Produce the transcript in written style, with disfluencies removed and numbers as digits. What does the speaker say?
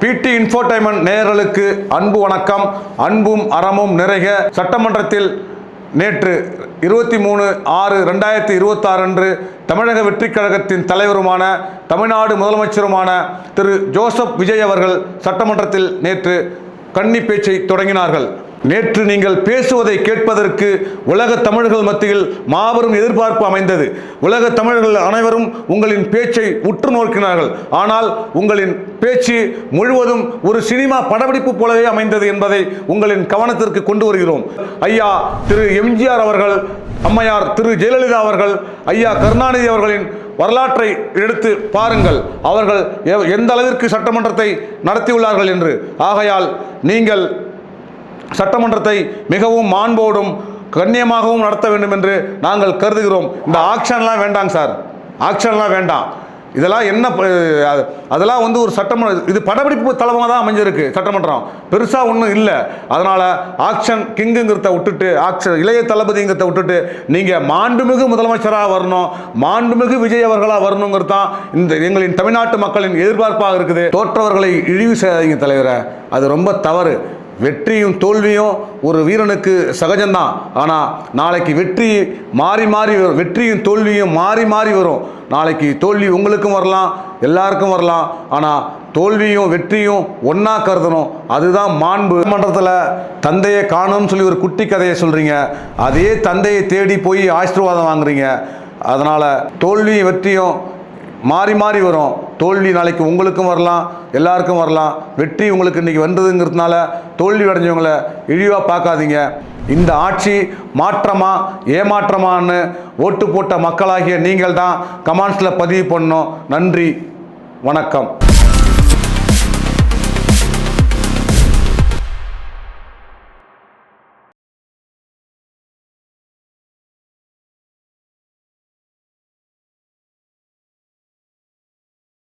பிடி இன்ஃபோடைன்மென்ட் நேயர்களுக்கு அன்பு வணக்கம். அன்பும் அறமும் நிறைக. சட்டமன்றத்தில் நேற்று 23/6/2026 அன்று தமிழக வெற்றிக் கழகத்தின் தலைவருமான தமிழ்நாடு முதலமைச்சருமான திரு ஜோசப் விஜய் அவர்கள் சட்டமன்றத்தில் நேற்று கன்னி பேச்சை தொடங்கினார்கள். நேற்று நீங்கள் பேசுவதை கேட்பதற்கு உலக தமிழர்கள் மத்தியில் மாபெரும் எதிர்பார்ப்பு அமைந்தது. உலக தமிழர்கள் அனைவரும் உங்களின் பேச்சை உற்று நோக்கினார்கள். ஆனால் உங்களின் பேச்சு முழுவதும் ஒரு சினிமா படப்பிடிப்பு போலவே அமைந்தது என்பதை உங்களின் கவனத்திற்கு கொண்டு வருகிறோம். ஐயா திரு எம்ஜிஆர் அவர்கள், அம்மையார் திரு ஜெயலலிதா அவர்கள், ஐயா கருணாநிதி அவர்களின் வரலாற்றை எடுத்து பாருங்கள். அவர்கள் எந்த அளவிற்கு சட்டமன்றத்தை நடத்தியுள்ளார்கள் என்று. ஆகையால் நீங்கள் சட்டமன்றத்தை மிகவும் மாண்போடும் கண்ணியமாகவும் நடத்த வேண்டும் என்று நாங்கள் கருதுகிறோம். இந்த ஆக்ஷன்லாம் வேண்டாங்க சார், ஆக்ஷன்லாம் வேண்டாம். இதெல்லாம் என்ன, அதெல்லாம் ஒரு சட்டமன்றம், இது படப்பிடிப்பு தளமாக தான் அமைஞ்சிருக்கு. சட்டமன்றம் பெருசாக ஒன்றும் இல்லை. அதனால் ஆக்ஷன் கிங்குங்கிறத விட்டுட்டு, இளைய தளபதிங்கிறத விட்டுட்டு நீங்கள் மாண்புமிகு முதலமைச்சராக வரணும், மாண்புமிகு விஜய் அவர்களாக வரணுங்கிறது தான் இந்த எங்களின் தமிழ்நாட்டு மக்களின் எதிர்பார்ப்பாக இருக்குது. தோற்றவர்களை இழிவு செய்யாதீங்க தலைவரை, அது ரொம்ப தவறு. வெற்றியும் தோல்வியும் ஒரு வீரனுக்கு சகஜம்தான். ஆனால் நாளைக்கு வெற்றி மாறி மாறி வரும், வெற்றியும் தோல்வியும் மாறி மாறி வரும். நாளைக்கு தோல்வி உங்களுக்கும் வரலாம், எல்லாருக்கும் வரலாம். ஆனால் தோல்வியும் வெற்றியும் ஒன்றா கருதணும். அதுதான் மாண்பு. மன்றத்தில் தந்தையை காணும்னு சொல்லி ஒரு குட்டி கதையை சொல்கிறீங்க, அதே தந்தையை தேடி போய் ஆசீர்வாதம் வாங்குறீங்க. அதனால் தோல்வியும் வெற்றியும் மாறி மாறி வரும். தோல்வி நாளைக்கு உங்களுக்கும் வரலாம், எல்லாருக்கும் வரலாம். வெற்றி உங்களுக்கு இன்றைக்கி வந்ததுங்கிறதுனால தோல்வி அடைஞ்சவங்களை இழிவாக பார்க்காதீங்க. இந்த ஆட்சி மாற்றமா ஏமாற்றமான்னு ஓட்டு போட்ட மக்களாகிய நீங்கள் தான் கமெண்ட்ஸில் பதிவு பண்ணணும். நன்றி, வணக்கம்.